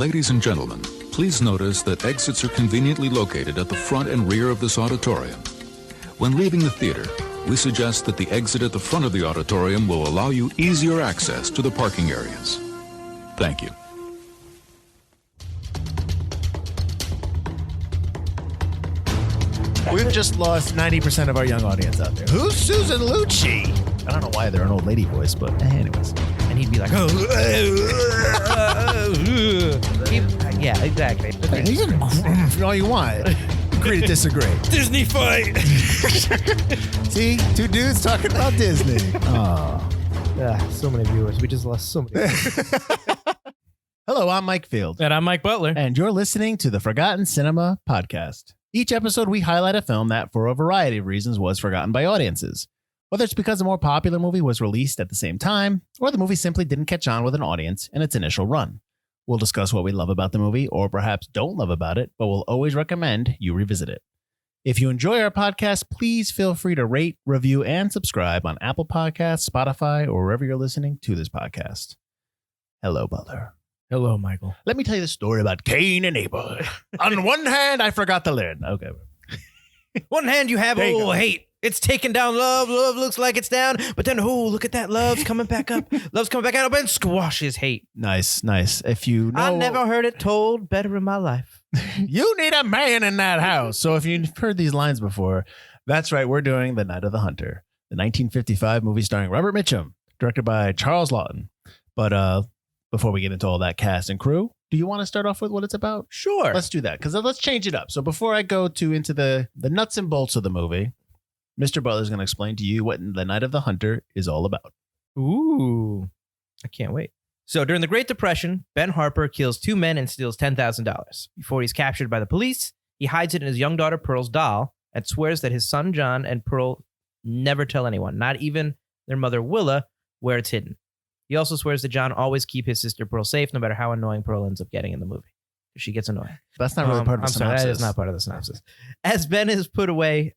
Ladies and gentlemen, please notice that exits are conveniently located at the front and rear of this auditorium. When leaving the theater, we suggest that the exit at the front of the auditorium will allow you easier access to the parking areas. Thank you. We've just lost 90% of our young audience out there. Who's Susan Lucci? I don't know why they're an old lady voice, but anyways. And he'd be like, yeah, exactly. You can all you want. Agree to disagree. Disney fight. See, two dudes talking about Disney. Oh. So many viewers. We just lost so many. Hello, I'm Mike Field. And I'm Mike Butler. And you're listening to the Forgotten Cinema Podcast. Each episode, we highlight a film that, for a variety of reasons, was forgotten by audiences. Whether it's because a more popular movie was released at the same time, or the movie simply didn't catch on with an audience in its initial run. We'll discuss what we love about the movie, or perhaps don't love about it, but we'll always recommend you revisit it. If you enjoy our podcast, please feel free to rate, review, and subscribe on Apple Podcasts, Spotify, or wherever you're listening to this podcast. Hello, Butler. Hello, Michael. Let me tell you the story about Cain and Abel. On one hand, I forgot to learn. Okay. One hand you have, hate. It's taking down love. Love looks like it's down. But then, look at that. Love's coming back up. Love's coming back up and squashes hate. Nice. If you know... I never heard it told better in my life. You need a man in that house. So if you've heard these lines before, that's right. We're doing The Night of the Hunter, the 1955 movie starring Robert Mitchum, directed by Charles Laughton. But before we get into all that cast and crew, do you want to start off with what it's about? Sure. Let's do that, because let's change it up. So before I go into the nuts and bolts of the movie, Mr. Butler's going to explain to you what The Night of the Hunter is all about. Ooh, I can't wait. So during the Great Depression, Ben Harper kills two men and steals $10,000. Before he's captured by the police, he hides it in his young daughter Pearl's doll and swears that his son John and Pearl never tell anyone, not even their mother Willa, where it's hidden. He also swears that John always keep his sister Pearl safe, no matter how annoying Pearl ends up getting in the movie. She gets annoying. That's not really part of the synopsis. Sorry, that is not part of the synopsis. As Ben is put away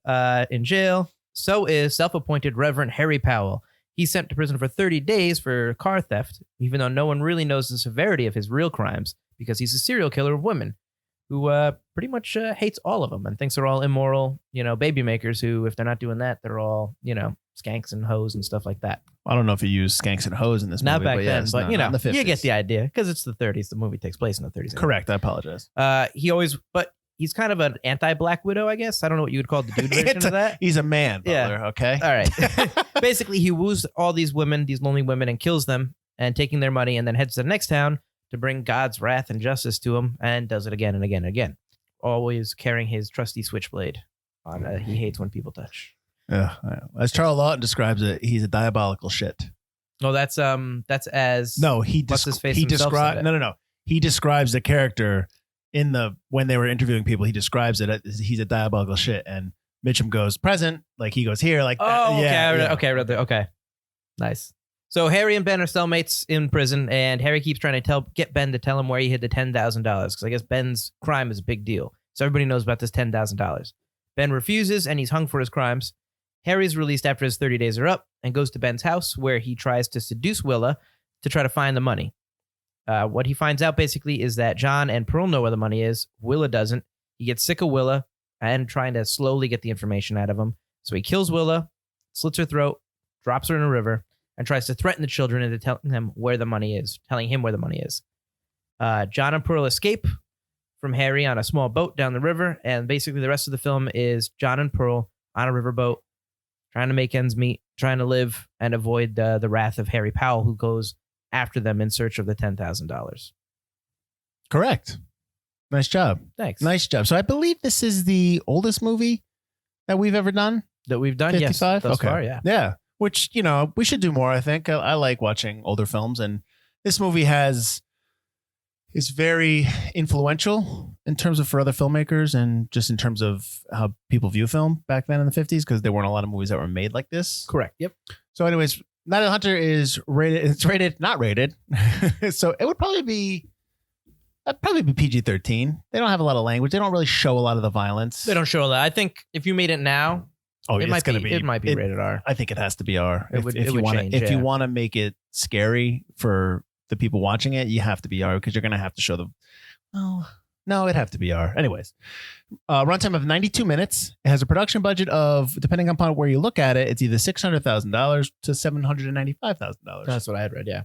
in jail, so is self-appointed Reverend Harry Powell. He's sent to prison for 30 days for car theft, even though no one really knows the severity of his real crimes, because he's a serial killer of women who pretty much hates all of them and thinks they're all immoral, baby makers who, if they're not doing that, they're all, skanks and hoes and stuff like that. I don't know if you use skanks and hoes in this not movie. Not back then, yes, but in the 50s. You get the idea, because it's the 30s. The movie takes place in the 30s. Correct. I apologize. He's kind of an anti-Black Widow, I guess. I don't know what you would call the dude version of that. He's a man, Butler, okay? All right. Basically, he woos all these women, these lonely women, and kills them, and taking their money, and then heads to the next town to bring God's wrath and justice to him, and does it again and again and again. Always carrying his trusty switchblade. He hates when people touch. Yeah. As Charles Laughton describes it, he's a diabolical shit. Oh, that's as... No, he describes... No. He describes the character... when they were interviewing people, he describes it as he's a diabolical shit, and Mitchum goes present, like he goes here, like that. Oh, okay, yeah. Okay, I read that. Okay, nice. So Harry and Ben are cellmates in prison, and Harry keeps trying to get Ben to tell him where he hid the $10,000, because I guess Ben's crime is a big deal, so everybody knows about this $10,000. Ben refuses, and he's hung for his crimes. Harry's released after his 30 days are up, and goes to Ben's house, where he tries to seduce Willa to try to find the money. What he finds out basically is that John and Pearl know where the money is. Willa doesn't. He gets sick of Willa and trying to slowly get the information out of him. So he kills Willa, slits her throat, drops her in a river, and tries to threaten the children into telling him where the money is. John and Pearl escape from Harry on a small boat down the river, and basically the rest of the film is John and Pearl on a riverboat trying to make ends meet, trying to live and avoid the wrath of Harry Powell, who goes after them in search of the $10,000. Correct. Nice job. Thanks. Nice job. So I believe this is the oldest movie that we've ever done. That we've done, 55? Yes. Thus far, yeah. Yeah. Which, we should do more, I think. I like watching older films, and this movie is very influential in terms of for other filmmakers and just in terms of how people view film back then in the 50s, because there weren't a lot of movies that were made like this. Correct. Yep. So anyways, Night of the Hunter is rated. It's rated, not rated. So it would probably be PG-13. They don't have a lot of language. They don't really show a lot of the violence. They don't show a lot. I think if you made it now, it might be rated R. I think it has to be R. If you want to make it scary for the people watching it, you have to be R because you're going to have to show them. Oh, no, it'd have to be R. Anyways, runtime of 92 minutes. It has a production budget of, depending upon where you look at it, it's either $600,000 to $795,000. That's what I had read. Yeah.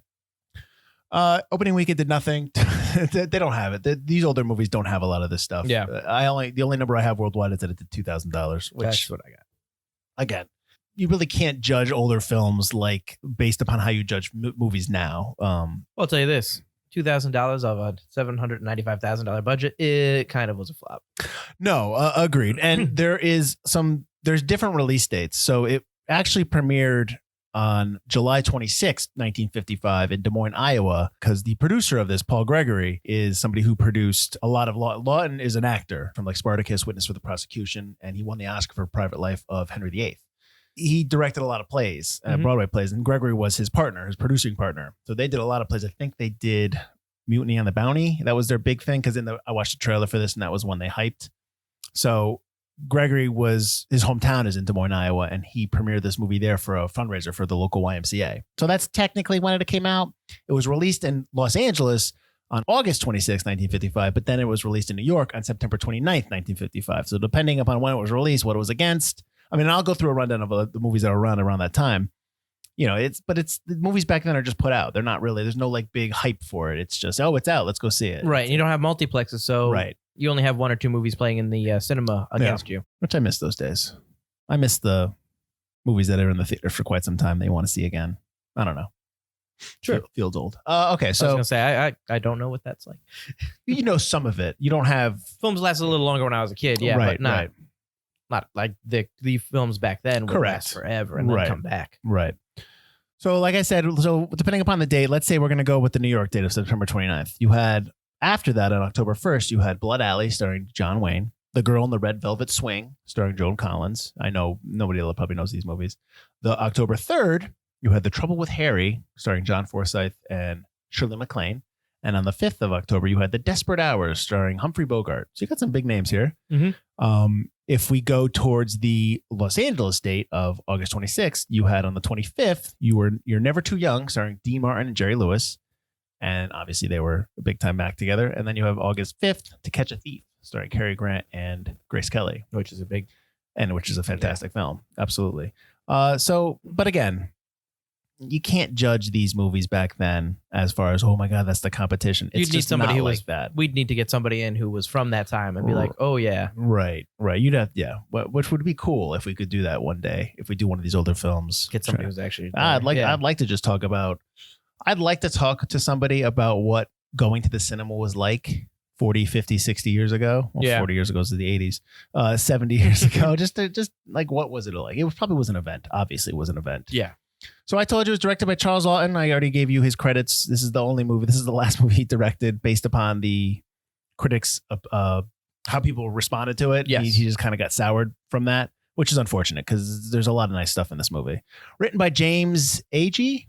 Opening weekend did nothing. They don't have it. These older movies don't have a lot of this stuff. Yeah. The only number I have worldwide is that it did $2,000, which That's what I got. Again, you really can't judge older films like based upon how you judge movies now. I'll tell you this. $2,000 of a $795,000 budget, it kind of was a flop. No, agreed. And there's different release dates. So it actually premiered on July 26, 1955 in Des Moines, Iowa, because the producer of this, Paul Gregory, is somebody who produced a lot of Laughton is an actor from like Spartacus, Witness for the Prosecution, and he won the Oscar for Private Life of Henry VIII. He directed a lot of plays, Broadway plays, and Gregory was his partner, his producing partner. So they did a lot of plays. I think they did Mutiny on the Bounty. That was their big thing because I watched the trailer for this, and that was one they hyped. So Gregory his hometown is in Des Moines, Iowa, and he premiered this movie there for a fundraiser for the local YMCA. So that's technically when it came out. It was released in Los Angeles on August 26, 1955, but then it was released in New York on September 29th, 1955. So depending upon when it was released, what it was against. I mean, I'll go through a rundown of the movies that are around that time. You know, the movies back then are just put out. They're not really, there's no like big hype for it. It's just, it's out. Let's go see it. Right. You don't have multiplexes. So right. You only have one or two movies playing in the cinema against you. Which I miss those days. I miss the movies that are in the theater for quite some time that you want to see again. I don't know. Sure. Feels old. Okay. So I was going to say, I don't know what that's like. You know some of it. You don't have. Films lasted a little longer when I was a kid. Yeah. Right, but not, right. Not like the films back then would last forever and then come back. Right. So like I said, depending upon the date, let's say we're going to go with the New York date of September 29th. You had, after that on October 1st, you had Blood Alley starring John Wayne, The Girl in the Red Velvet Swing starring Joan Collins. I know nobody probably knows these movies. The October 3rd, you had The Trouble with Harry starring John Forsythe and Shirley MacLaine. And on the 5th of October, you had The Desperate Hours starring Humphrey Bogart. So you got some big names here. Mm-hmm. If we go towards the Los Angeles date of August 26th, you had on the 25th, You're Never Too Young starring Dean Martin and Jerry Lewis. And obviously they were a big time back together. And then you have August 5th, To Catch a Thief starring Cary Grant and Grace Kelly, which is a fantastic film. Absolutely. But again, you can't judge these movies back then as far as, oh my God, that's the competition. It's just somebody who was that. We'd need to get somebody in who was from that time and be like, oh yeah. Right. You'd have, which would be cool if we could do that one day. If we do one of these older films. Get somebody who's actually. I'd like to talk to somebody about what going to the cinema was like 40, 50, 60 years ago. Well, 40 years ago is the 80s. 70 years ago. just like, what was it like? It probably was an event. Obviously, it was an event. Yeah. So I told you it was directed by Charles Laughton. I already gave you his credits. This is the last movie he directed based upon the critics, how people responded to it. Yes. He just kind of got soured from that, which is unfortunate because there's a lot of nice stuff in this movie. Written by James Agee.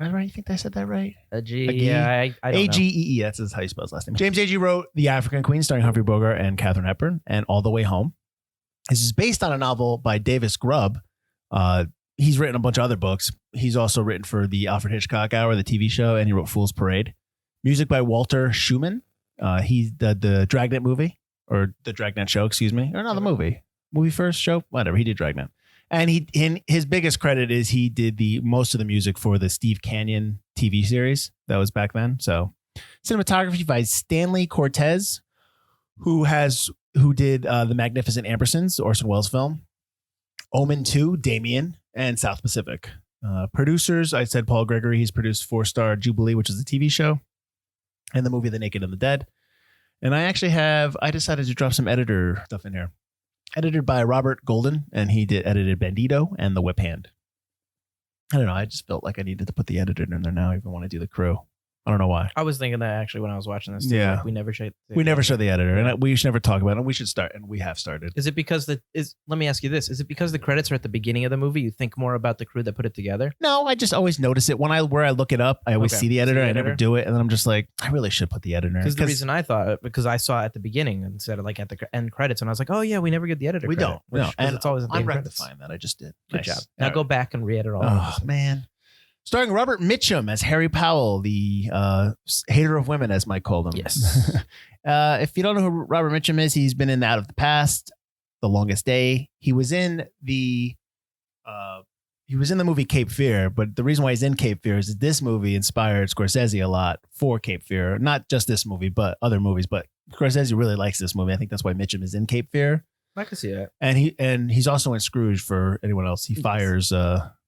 Right? You think I said that right? I don't know. Agee. That's how you spell his last name. James Agee wrote The African Queen starring Humphrey Bogart and Katharine Hepburn and All the Way Home. This is based on a novel by Davis Grubb. He's written a bunch of other books. He's also written for the Alfred Hitchcock Hour, the TV show, and he wrote Fool's Parade. Music by Walter Schumann. He did the Dragnet movie, or the Dragnet show, excuse me. Or not the movie. Movie first, show? Whatever. He did Dragnet. And his biggest credit is he did most of the music for the Steve Canyon TV series that was back then. So cinematography by Stanley Cortez, who did The Magnificent Ambersons, Orson Welles film. Omen 2, Damien, and South Pacific. Producers, I said Paul Gregory. He's produced 4-Star Jubilee, which is a TV show, and the movie The Naked and the Dead. And I decided to drop some editor stuff in here. Edited by Robert Golden, and he edited Bandito and The Whip Hand. I don't know. I just felt like I needed to put the editor in there now, even when I do the crew. I don't know why. I was thinking that actually when I was watching this. Too. Yeah. Like we never show the editor, and we should never talk about it. And we should start, and we have started. Is it because let me ask you this. Is it because the credits are at the beginning of the movie? You think more about the crew that put it together? No, I just always notice it. Where I look it up, I always see the editor. I never do it. And then I'm just like, I really should put the editor in. Because the reason I thought, because I saw it at the beginning instead of like at the end credits, and I was like, oh yeah, we never get the editor We credit. No. And it's always at the I'm end rectifying that. I just did. Good job. Now go back and re-edit all of this. Oh, man. Starring Robert Mitchum as Harry Powell, the hater of women, as Mike called him. Yes. If you don't know who Robert Mitchum is, he's been in Out of the Past, The Longest Day. He was in the movie Cape Fear, but the reason why he's in Cape Fear is that this movie inspired Scorsese a lot for Cape Fear. Not just this movie, but other movies. But Scorsese really likes this movie. I think that's why Mitchum is in Cape Fear. I can see that. And he's also in Scrooge for anyone else. He fires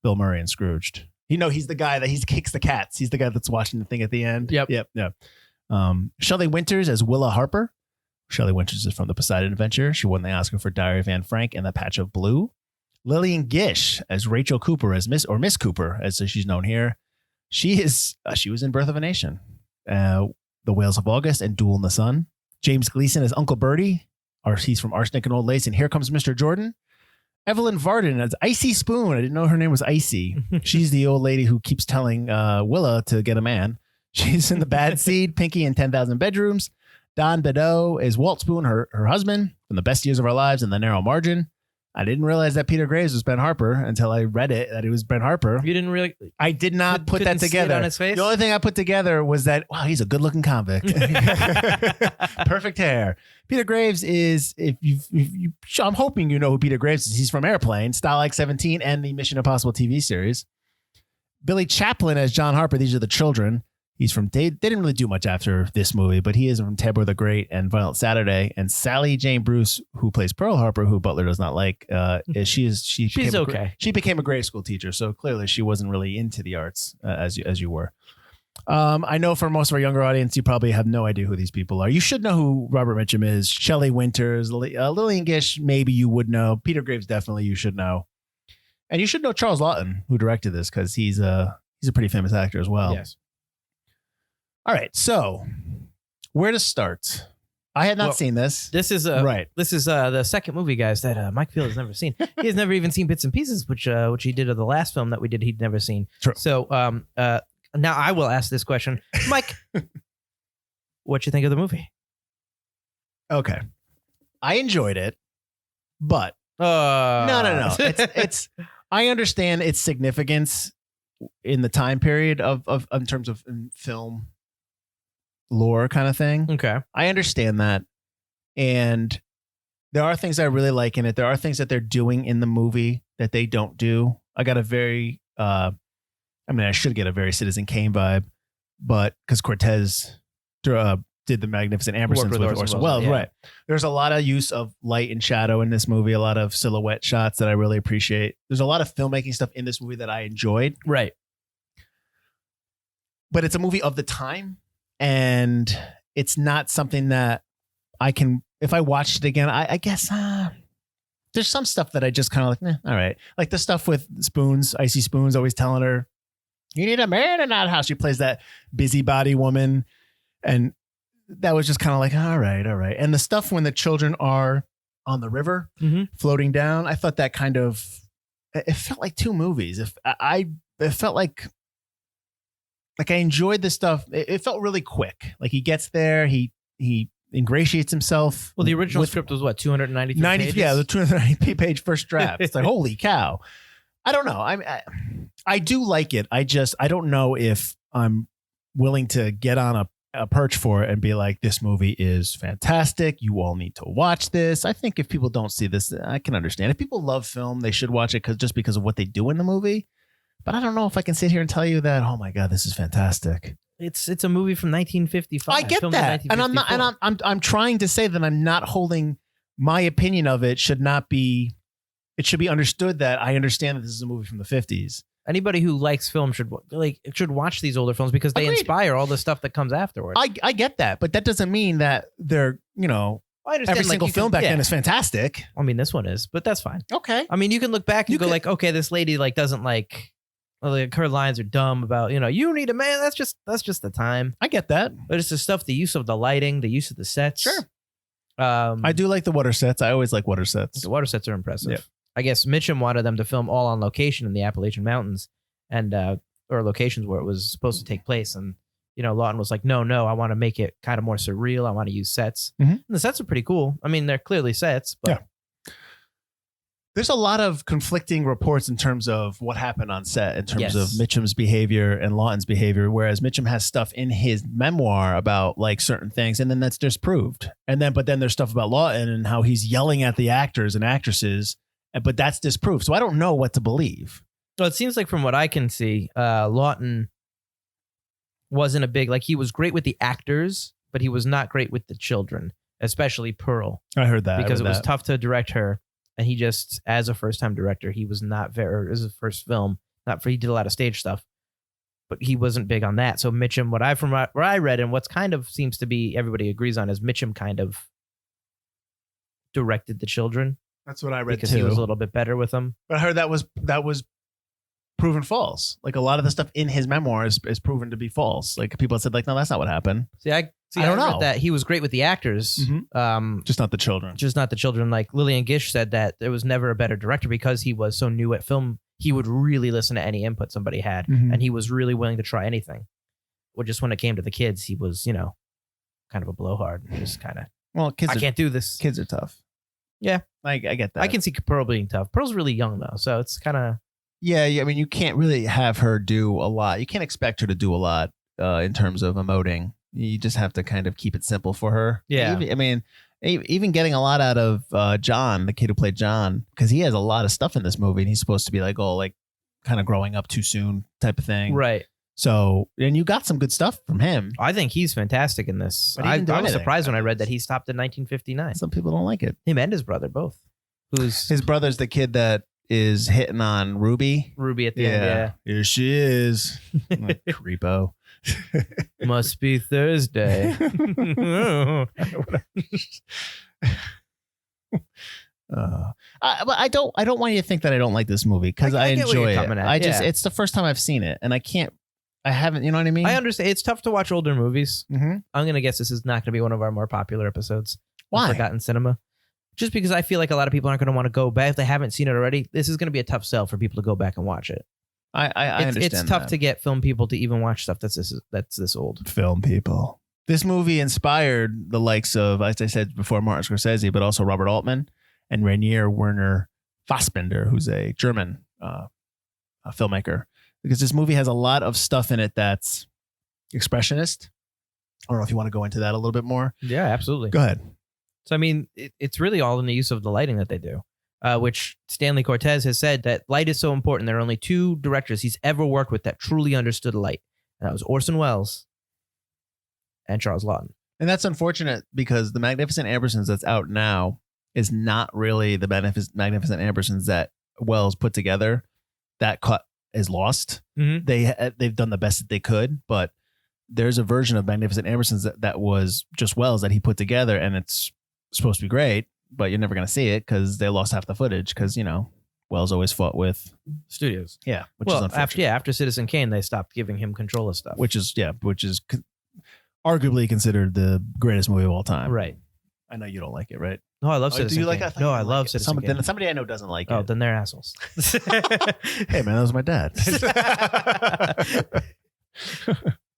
Bill Murray in Scrooged. You know, he's the guy that he kicks the cats. He's the guy that's watching the thing at the end. Yep. Shelley Winters as Willa Harper. Shelley Winters is from The Poseidon Adventure. She won the Oscar for Diary of Anne Frank and The Patch of Blue. Lillian Gish as Rachel Cooper, as Miss Cooper, as she's known here. She was in Birth of a Nation, The Whales of August, and Duel in the Sun. James Gleason as Uncle Bertie. He's from Arsenic and Old Lace, and Here Comes Mr. Jordan. Evelyn Varden as Icy Spoon. I didn't know her name was Icy. She's the old lady who keeps telling Willa to get a man. She's in The Bad Seed, Pinky, and 10,000 Bedrooms. Don Bedeau is Walt Spoon, her husband, from The Best Years of Our Lives and The Narrow Margin. I didn't realize that Peter Graves was Ben Harper until I read it, that it was Ben Harper. You didn't really... I did not put that together. See it on his face? The only thing I put together was that, wow, he's a good-looking convict. Perfect hair. Peter Graves is, I'm hoping you know who Peter Graves is. He's from Airplane, Style Like 17, and the Mission Impossible TV series. Billy Chaplin as John Harper. These are the children. He's from, they didn't really do much after this movie, but he is from Tabor the Great and Violent Saturday. And Sally Jane Bruce, who plays Pearl Harper, who Butler does not like, she's okay. She became a grade school teacher, so clearly she wasn't really into the arts as you were. I know for most of our younger audience, you probably have no idea who these people are. You should know who Robert Mitchum is. Shelley Winters, Lillian Gish, maybe you would know. Peter Graves, definitely you should know. And you should know Charles Laughton, who directed this, because he's a pretty famous actor as well. Yes. All right, so where to start? I had not seen this. This is right. This is the second movie, guys, that Mike Field has never seen. He has never even seen bits and pieces, which he did of the last film that we did. He'd never seen. True. So now I will ask this question, Mike. What you think of the movie? Okay, I enjoyed it, but no. It's I understand its significance in the time period of in terms of film lore kind of thing. Okay. I understand that. And there are things I really like in it. There are things that they're doing in the movie that they don't do. I got a very, I should get a very Citizen Kane vibe, but because Cortez did the Magnificent Ambersons with Orson Welles. Yeah. Right. There's a lot of use of light and shadow in this movie, a lot of silhouette shots that I really appreciate. There's a lot of filmmaking stuff in this movie that I enjoyed. Right. But it's a movie of the time, and it's not something that I can, if I watched it again, I guess there's some stuff that I just kind of like, all right. Like the stuff with Spoons, Icy Spoons, always telling her, you need a man in that house. She plays that busybody woman. And that was just kind of like, all right. And the stuff when the children are on the river floating down, I thought that kind of, it felt like two movies. It felt like I enjoyed this stuff. It felt really quick. Like he gets there, he ingratiates himself. Well, the original script was what, 293 pages? Yeah, the 290 page first draft. It's like, holy cow. I don't know. I do like it. I don't know if I'm willing to get on a perch for it and be like, this movie is fantastic. You all need to watch this. I think if people don't see this, I can understand. If people love film, they should watch it just because of what they do in the movie. But I don't know if I can sit here and tell you that, oh my God, this is fantastic. It's a movie from 1955. I get that. And I'm not, and I'm trying to say that I'm not holding my opinion of it should be understood that I understand that this is a movie from the 50s. Anybody who likes film should watch these older films because they inspire all the stuff that comes afterwards. I get that, but that doesn't mean that they're, I understand, every single film back then is fantastic. I mean, this one is, but that's fine. Okay. I mean, you can look back and go like, okay, this lady doesn't like her lines are dumb about, you need a man. That's just the time. I get that. But it's the stuff, the use of the lighting, the use of the sets. Sure. I do like the water sets. I always like water sets. The water sets are impressive. Yeah. I guess Mitchum wanted them to film all on location in the Appalachian Mountains and or locations where it was supposed to take place. And, Laughton was like, no, I want to make it kind of more surreal. I want to use sets. Mm-hmm. And the sets are pretty cool. I mean, they're clearly sets, but There's a lot of conflicting reports in terms of what happened on set, in terms Yes. of Mitchum's behavior and Laughton's behavior, whereas Mitchum has stuff in his memoir about like certain things, and then that's disproved. But then there's stuff about Laughton and how he's yelling at the actors and actresses, but that's disproved. So I don't know what to believe. Well, it seems like from what I can see, Laughton wasn't a big, like he was great with the actors, but he was not great with the children, especially Pearl, I heard that. because it was tough to direct her. And he just, as a first-time director, he was not very, it was his first film, he did a lot of stage stuff, but he wasn't big on that. So Mitchum, where I read and what's kind of seems to be everybody agrees on is Mitchum kind of directed the children. That's what I read because too. he was a little bit better with them. But I heard that was proven false. Like a lot of the stuff in his memoirs is proven to be false. Like people said, like, no, that's not what happened. I don't know that he was great with the actors. Just not the children. Just not the children. Like Lillian Gish said that there was never a better director because he was so new at film. He would really listen to any input somebody had, and he was really willing to try anything. Well, just when it came to the kids, he was, kind of a blowhard. Just kind of, well, kids. I can't do this. Kids are tough. Yeah, I get that. I can see Pearl being tough. Pearl's really young though, so it's kind of. Yeah, I mean, you can't really have her do a lot. You can't expect her to do a lot in terms of emoting. You just have to kind of keep it simple for her. Yeah. Even getting a lot out of John, the kid who played John, because he has a lot of stuff in this movie, and he's supposed to be like, kind of growing up too soon type of thing. Right. So, and you got some good stuff from him. I think he's fantastic in this. But he I didn't do was anything. surprised when I read that he stopped in 1959. Some people don't like it. Him and his brother both. Who's His brother's the kid that is hitting on Ruby. Ruby at the end, yeah. Here she is. Like, creepo. Must be Thursday. But I don't want you to think that I don't like this movie because I get where enjoy you're it. coming at, yeah. It's the first time I've seen it, and I haven't. You know what I mean? I understand. It's tough to watch older movies. Mm-hmm. I'm going to guess this is not going to be one of our more popular episodes. Why? Forgotten Cinema. Just because I feel like a lot of people aren't going to want to go back if they haven't seen it already. This is going to be a tough sell for people to go back and watch it. I understand. It's tough that. to get film people to even watch stuff that's this old. Film people. This movie inspired the likes of, as I said before, Martin Scorsese, but also Robert Altman and Rainier Werner Fassbinder, who's a German filmmaker. Because this movie has a lot of stuff in it that's expressionist. I don't know if you want to go into that a little bit more. Yeah, absolutely. Go ahead. So, I mean, it's really all in the use of the lighting that they do, which Stanley Cortez has said that light is so important. There are only two directors he's ever worked with that truly understood light. And that was Orson Welles and Charles Laughton. And that's unfortunate because the Magnificent Ambersons that's out now is not really the Magnificent Ambersons that Welles put together. That cut is lost. Mm-hmm. They've done the best that they could, but there's a version of Magnificent Ambersons that was just Welles that he put together, and it's supposed to be great, but you're never going to see it because they lost half the footage because, Welles always fought with studios. Yeah. Which is unfortunate. After Citizen Kane, they stopped giving him control of stuff. Which is arguably considered the greatest movie of all time. Right. I know you don't like it, right? No, I love Citizen Kane. Do you like that? No, I love Citizen Kane. Somebody I know doesn't like it. Oh, then they're assholes. Hey, man, that was my dad.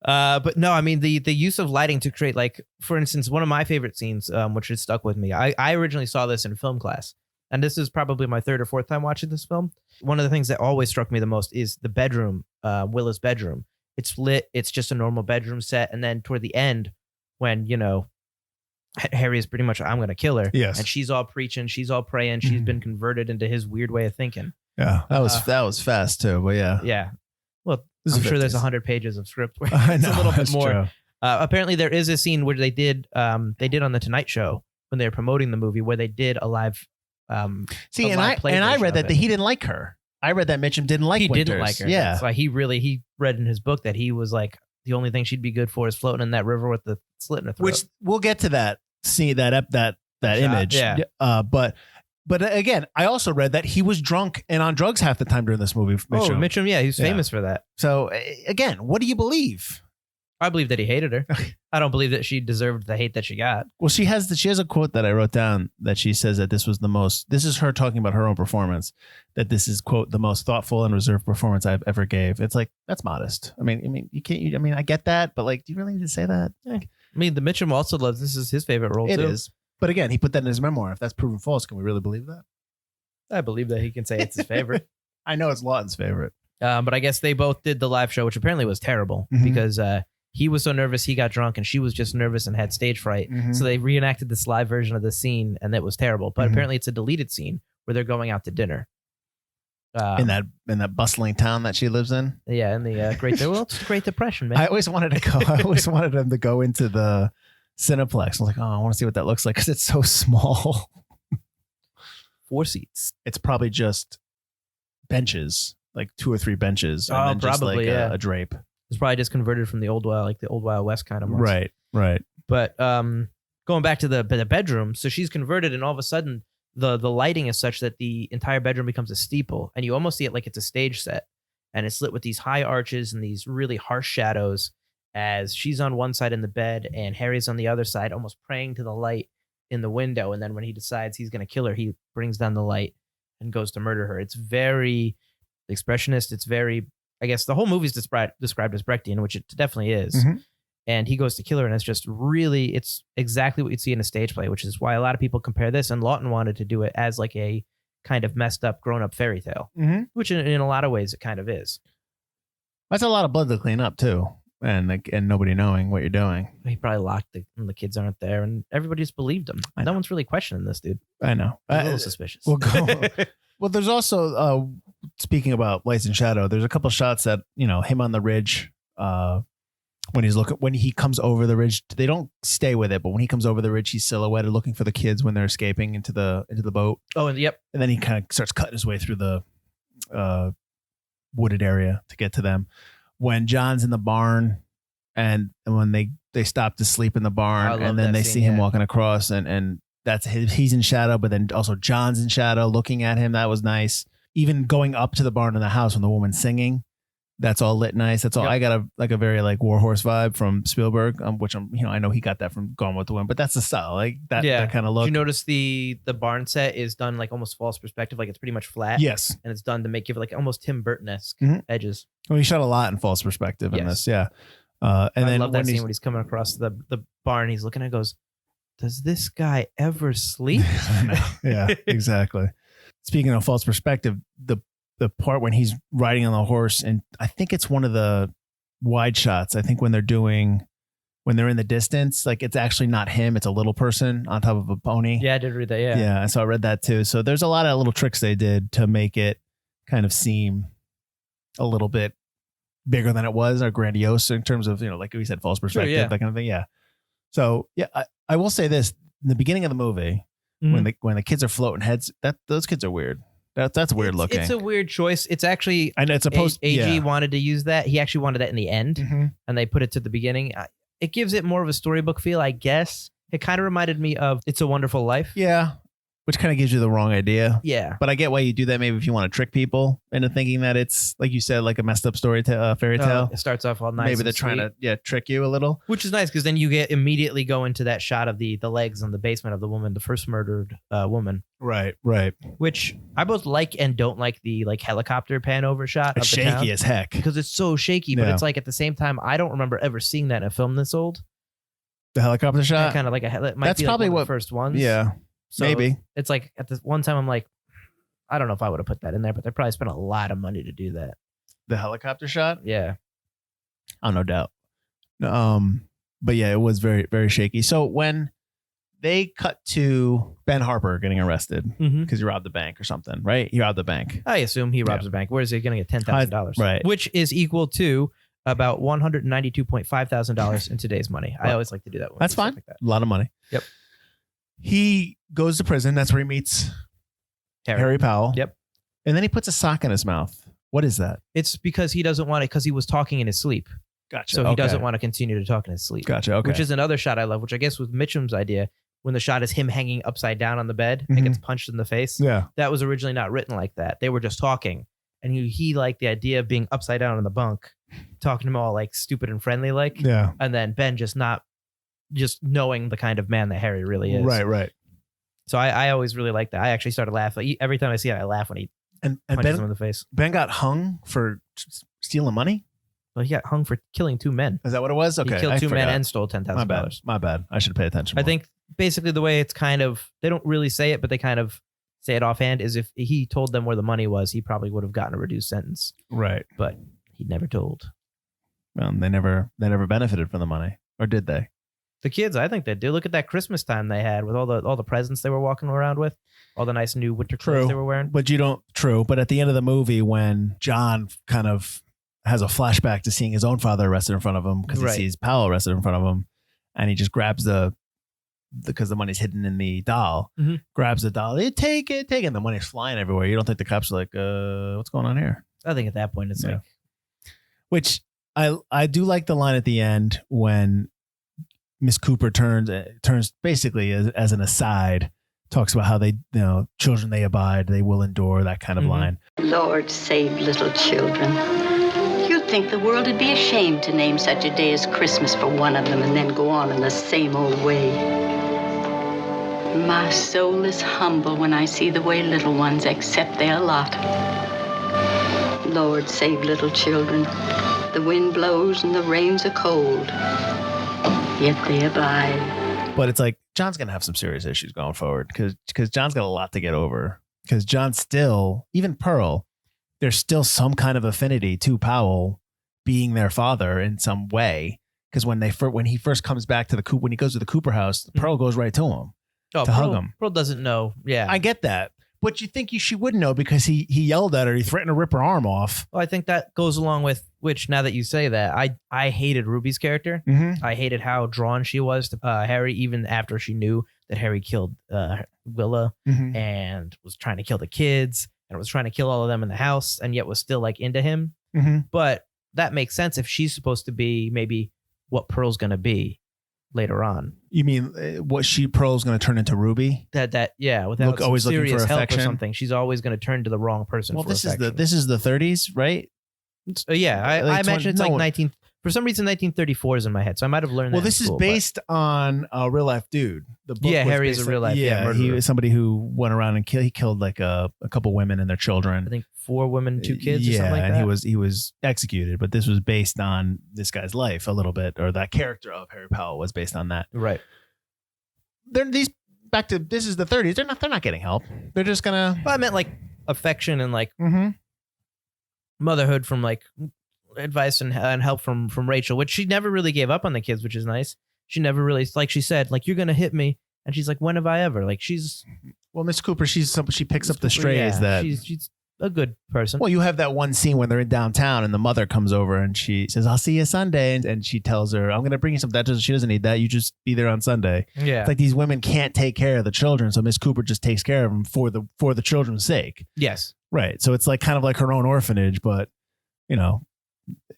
But no, I mean, the use of lighting to create, like, for instance, one of my favorite scenes, which has stuck with me. I originally saw this in film class, and this is probably my third or fourth time watching this film. One of the things that always struck me the most is the bedroom, Willa's bedroom. It's lit. It's just a normal bedroom set. And then toward the end, when, Harry is pretty much, I'm going to kill her. Yes. And she's all preaching. She's all praying. She's been converted into his weird way of thinking. Yeah. That was fast too, but yeah. Yeah. Well, This I'm is sure there's 50s. 100 pages of script where I it's know, a little bit that's more. true. Apparently, there is a scene where they did on the Tonight Show when they were promoting the movie where they did a live. See, a and live play I version read of that it. he didn't like her. I read that Mitchum didn't like He Winters. didn't like her. Yeah. That's why he read in his book that he was like, the only thing she'd be good for is floating in that river with the slit in her throat. Which we'll get to that. See that image. yeah. But again, I also read that he was drunk and on drugs half the time during this movie. Mitchum. Mitchum, yeah, he's famous for that. So again, what do you believe? I believe that he hated her. I don't believe that she deserved the hate that she got. Well, she has a quote that I wrote down that she says that this is her talking about her own performance, that this is, quote, the most thoughtful and reserved performance I've ever gave. It's like, that's modest. I mean, I get that, but like, do you really need to say that? I mean, the Mitchum also loves, this is his favorite role It too. is. But again, he put that in his memoir. If that's proven false, can we really believe that? I believe that he can say it's his favorite. I know it's Laughton's favorite. But I guess they both did the live show, which apparently was terrible because he was so nervous he got drunk and she was just nervous and had stage fright. So they reenacted this live version of the scene and it was terrible. But apparently it's a deleted scene where they're going out to dinner. In that bustling town that she lives in. Yeah, in the Great Depression, man. I always wanted to go. I always wanted them to go into the Cineplex. I was like, oh, I want to see what that looks like because it's so small. 4 seats. It's probably just benches, like 2 or 3 benches, and then just probably, like a drape. It's probably just converted from the old Wild West kind of ones. Right. But going back to the bedroom, so she's converted, and all of a sudden the lighting is such that the entire bedroom becomes a steeple, and you almost see it like it's a stage set, and it's lit with these high arches and these really harsh shadows as she's on one side in the bed and Harry's on the other side, almost praying to the light in the window. And then when he decides he's going to kill her, he brings down the light and goes to murder her. It's very expressionist. It's very, I guess the whole movie's described as Brechtian, which it definitely is. And he goes to kill her, and it's just really, it's exactly what you'd see in a stage play, which is why a lot of people compare this. And Laughton wanted to do it as like a kind of messed up, grown up fairy tale, which in a lot of ways it kind of is. That's a lot of blood to clean up too, and nobody knowing what you're doing. He probably locked the kids aren't there, and everybody just believed him. No one's really questioning this dude. I know. A little suspicious. Well, there's also speaking about lights and shadow. There's a couple shots that him on the ridge. When he comes over the ridge, they don't stay with it, but when he comes over the ridge, he's silhouetted looking for the kids when they're escaping into the boat. Oh, and yep. And then he kind of starts cutting his way through the wooded area to get to them. When John's in the barn, and when they stop to sleep in the barn, and then they see him walking across, and that's he's in shadow, but then also John's in shadow looking at him. That was nice. Even going up to the barn in the house when the woman's singing. That's all lit nice. That's all. Yep. I got a very like Warhorse vibe from Spielberg, which I know he got that from Gone with the Wind, but that's the style, like that kind of look. Did you notice the barn set is done like almost false perspective, like it's pretty much flat. Yes, and it's done to give it like almost Tim Burton-esque edges. Well, he shot a lot in false perspective in this, yeah. And I love that scene when he's coming across the barn. He's looking at it, goes, "Does this guy ever sleep?" Yeah, exactly. Speaking of false perspective, the part when he's riding on the horse, and I think it's one of the wide shots. I think when they're in the distance, like it's actually not him. It's a little person on top of a pony. Yeah, I did read that. Yeah. Yeah. So I read that too. So there's a lot of little tricks they did to make it kind of seem a little bit bigger than it was, or grandiose in terms of, like we said, false perspective, that kind of thing. Yeah. So yeah, I will say this: in the beginning of the movie, when the kids are floating heads, those kids are weird. That's weird looking. It's a weird choice. It's actually, I know it's supposed. AG wanted to use that. He actually wanted that in the end, and they put it to the beginning. It gives it more of a storybook feel, I guess. It kind of reminded me of It's a Wonderful Life. Yeah, which kind of gives you the wrong idea. Yeah, but I get why you do that. Maybe if you want to trick people into thinking that it's, like you said, like a messed up fairy tale. It starts off all nice. Maybe they're trying to trick you a little, which is nice because then you immediately go into that shot of the legs in the basement of the woman, the first murdered woman. Right. Which I both like and don't like the helicopter pan over shot. It's of the shaky town as heck because it's so shaky. But it's like at the same time, I don't remember ever seeing that in a film this old. The helicopter shot, kind of like that's probably one of the first ones. Yeah, so maybe it's like at this one time I'm like, I don't know if I would have put that in there, but they probably spent a lot of money to do that. The helicopter shot, yeah, oh no doubt. But yeah, it was very very shaky. So when they cut to Ben Harper getting arrested because he robbed the bank or something, right? He robbed the bank. I assume he robs a bank. Where is he going to get $10,000? Right, which is equal to about $192,500 in today's money. I always like to do that. That's fine. Like that. A lot of money. Yep. He goes to prison. That's where he meets Harry Powell. Yep. And then he puts a sock in his mouth. What is that? It's because he doesn't want it, because he was talking in his sleep. Gotcha. So he doesn't want to continue to talk in his sleep. Gotcha. Okay. Which is another shot I love, which I guess was Mitchum's idea. When the shot is him hanging upside down on the bed and gets punched in the face. Yeah. That was originally not written like that. They were just talking. And he liked the idea of being upside down in the bunk, talking to him all like stupid and friendly like. Yeah. And then Ben just knowing the kind of man that Harry really is. Right. So I always really like that. I actually started laughing. Every time I see it, I laugh when he punches him in the face. Ben got hung for stealing money? Well, he got hung for killing 2 men. Is that what it was? Okay. He killed 2 men and stole $10,000. My bad. I should pay attention more. I think basically the way it's kind of, they don't really say it, but they kind of say it offhand, is if he told them where the money was, he probably would have gotten a reduced sentence. Right. But he never told. Well, they never benefited from the money, or did they? The kids, I think they do. Look at that Christmas time they had with all the presents they were walking around with, all the nice new winter clothes they were wearing. But But at the end of the movie, when John kind of has a flashback to seeing his own father arrested in front of him because he sees Powell arrested in front of him, and he just grabs because the money's hidden in the doll, grabs the doll. Take it. And the money's flying everywhere. You don't think the cops are like, what's going on here? I think at that point it's like, which I do like the line at the end when Miss Cooper turns basically as an aside, talks about how they, children they abide, they will endure, that kind of line. Lord save little children. You'd think the world would be ashamed to name such a day as Christmas for one of them and then go on in the same old way. My soul is humble when I see the way little ones accept their lot. Lord save little children. The wind blows and the rains are cold, yet they abide. But it's like John's gonna have some serious issues going forward because John's got a lot to get over. Because John still, even Pearl, there's still some kind of affinity to Powell being their father in some way. Because when he first comes back to when he goes to the Cooper house, Pearl goes right to him to hug him. Pearl doesn't know. Yeah, I get that. But you think she would know because he yelled at her. He threatened to rip her arm off. Well, I think that goes along with, which now that you say that, I hated Ruby's character. I hated how drawn she was to Harry, even after she knew that Harry killed Willa and was trying to kill the kids and was trying to kill all of them in the house and yet was still like into him. But that makes sense if she's supposed to be maybe what Pearl's going to be later on. You mean what Pearl's going to turn into Ruby? Yeah, without always looking for help affection or something, she's always going to turn to the wrong person. Well, for this affection. is the 30s, right? Yeah, I imagine it's like 19. For some reason, 1934 is in my head, so I might have learned that. Well, this is based on a real life dude. The book Harry is a real life. Yeah, he was somebody who went around and killed like a couple women and their children. I think 4 women, 2 kids. Yeah, or something like and that. he was executed. But this was based on this guy's life a little bit, or that character of Harry Powell was based on that. Right. This is the 30s. They're not getting help. They're just gonna. Well, I meant like affection and like motherhood from like advice and help from Rachel, which she never really gave up on the kids, which is nice. She never really, like she said, like, you're gonna hit me, and she's like, when have I ever? Like, she's Miss Cooper. She picks up the strays that she's a good person. Well, you have that one scene when they're in downtown and the mother comes over and she says, "I'll see you Sunday," and she tells her, "I'm going to bring you something." She doesn't need that. You just be there on Sunday. Yeah, it's like these women can't take care of the children, so Miss Cooper just takes care of them for the children's sake. Yes, right. So it's like kind of like her own orphanage, but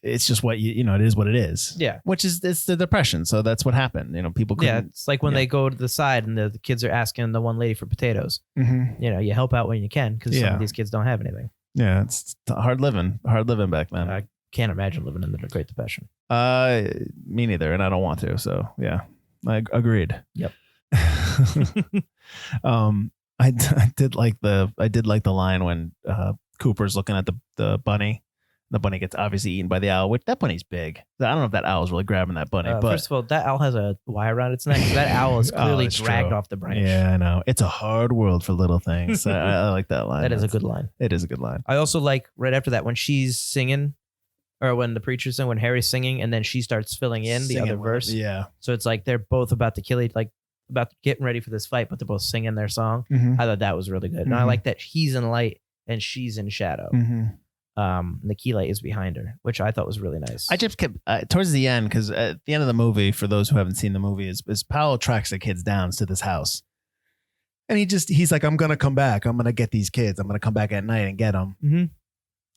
it's just what it is what it is. Yeah, which is it's the Depression, so that's what happened. People couldn't. Yeah, it's like when they go to the side and the kids are asking the one lady for potatoes. You help out when you can because some of these kids don't have anything. Yeah, it's hard living back then. I can't imagine living in the Great Depression. Me neither, and I don't want to. So yeah, I agreed. Yep. I did like the line when Cooper's looking at the bunny. The bunny gets obviously eaten by the owl, which that bunny's big. I don't know if that owl's really grabbing that bunny. But first of all, that owl has a wire around its neck. That owl is clearly dragged off the branch. Yeah, I know. It's a hard world for little things. I like that line. That is a good line. It is a good line. I also like right after that when she's singing, or when the preacher's singing, when Harry's singing, and then she starts filling in the other verse. Yeah. So it's like they're both about to kill each, like about getting ready for this fight, but they're both singing their song. I thought that was really good. And I like that he's in light and she's in shadow. The key light is behind her, which I thought was really nice. I just kept towards the end, because at the end of the movie, for those who haven't seen the movie, is Powell tracks the kids down to this house, and he's like, "I'm gonna come back. I'm gonna get these kids. I'm gonna come back at night and get them." And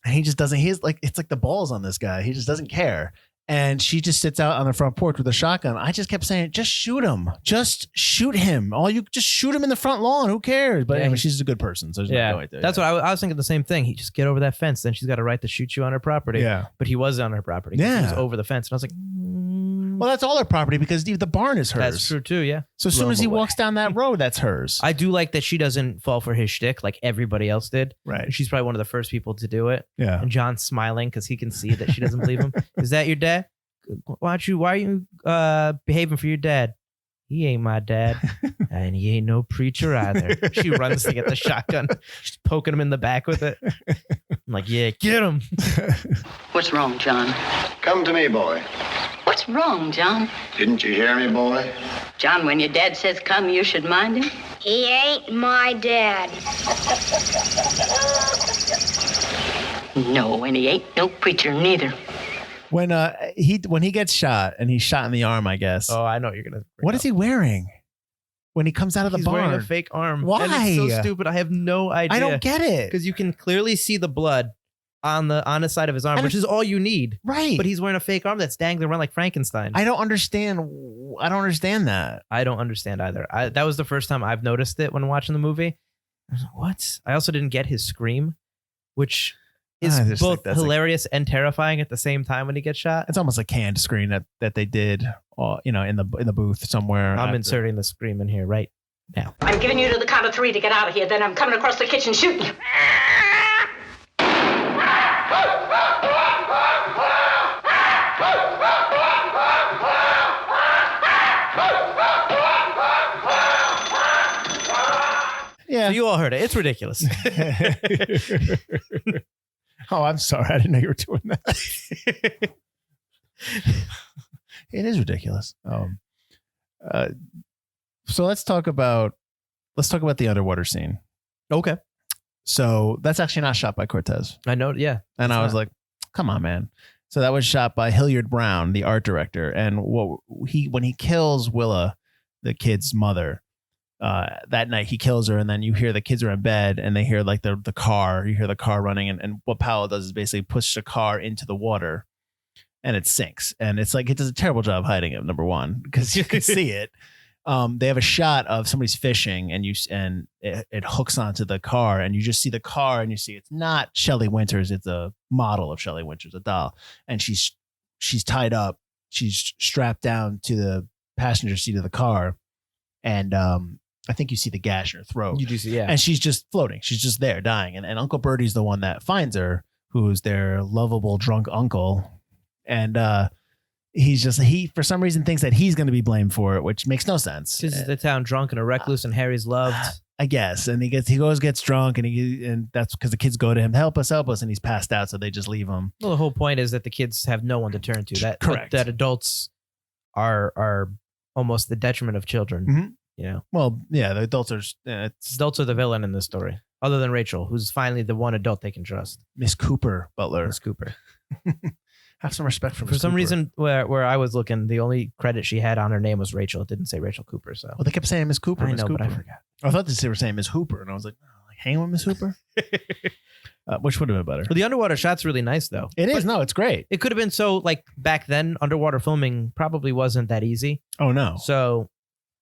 he just doesn't. He's like, it's like the balls on this guy. He just doesn't care. And she just sits out on the front porch with a shotgun. I just kept saying, just shoot him. Just shoot him. Just shoot him in the front lawn. Who cares? But anyway, she's a good person. So there's no way to. That's what I was thinking the same thing. He just get over that fence. Then she's got a right to shoot you on her property. Yeah. But he was on her property. Yeah. He was over the fence. And I was like, well, that's all her property because the barn is hers. That's true too, yeah. So as soon as he walks down that road, that's hers. I do like that she doesn't fall for his shtick like everybody else did. Right. She's probably one of the first people to do it. Yeah. And John's smiling because he can see that she doesn't believe him. Is that your dad? Why are you behaving for your dad? He ain't my dad. And he ain't no preacher either. She runs to get the shotgun. She's poking him in the back with it. I'm like, yeah, get him. What's wrong, John? Come to me, boy. What's wrong, John? Didn't you hear me, boy? John, when your dad says come, you should mind him. He ain't my dad. No, and he ain't no preacher neither. When he gets shot and he's shot in the arm, I guess. Oh, I know what you're gonna. What is he wearing when he comes out of the He's barn? wearing a fake arm. Why? And it's so stupid. I have no idea. I don't get it. Because you can clearly see the blood on the side of his arm, And which is all you need. Right. But he's wearing a fake arm that's dangling around like Frankenstein. I don't understand that. I don't understand either. That was the first time I've noticed it when watching the movie. I was like, what? I also didn't get his scream, which is both hilarious and terrifying at the same time when he gets shot. It's almost a canned screen that they did, in the booth somewhere. I'm inserting the scream in here right now. I'm giving you to the count of 3 to get out of here. Then I'm coming across the kitchen shooting you. Yeah. So you all heard it. It's ridiculous. Oh, I'm sorry. I didn't know you were doing that. It is ridiculous. So let's talk about the underwater scene. Okay. So that's actually not shot by Cortez. I know. Yeah. And I was like, come on, man. So that was shot by Hilliard Brown, the art director. And when he kills Willa, the kid's mother, that night he kills her, and then you hear the kids are in bed and they hear like the car. You hear the car running, and what Powell does is basically push the car into the water, and it sinks. And it's like it does a terrible job hiding it. Number one, because you can see it. They have a shot of somebody's fishing, and it hooks onto the car, and you just see the car, and you see it's not Shelley Winters. It's a model of Shelley Winters, a doll, and she's tied up. She's strapped down to the passenger seat of the car, and I think you see the gash in her throat. You do see, yeah. And she's just floating. She's just there dying. And Uncle Bertie's the one that finds her, who's their lovable drunk uncle. And he for some reason thinks that he's going to be blamed for it, which makes no sense. This is the town drunk and a recluse, and Harry's loved. I guess. And he gets drunk, and that's because the kids go to him, help us, and he's passed out, so they just leave him. Well, the whole point is that the kids have no one to turn to. Correct. That adults are almost the detriment of children. Mm-hmm. You know. Well, yeah, the adults are. Adults are the villain in this story, other than Rachel, who's finally the one adult they can trust. Miss Cooper, Butler. Miss Cooper. Have some respect for Miss For some Cooper. reason, where I was looking, the only credit she had on her name was Rachel. It didn't say Rachel Cooper. So Well, they kept saying Miss Cooper. I Miss know, Cooper. but I forgot. I thought they were saying Miss Hooper, and I was like, hang with Miss Hooper, which would have been better. Well, the underwater shot's really nice, though. It is. No, it's great. It could have been so like back then. Underwater filming probably wasn't that easy. Oh no. So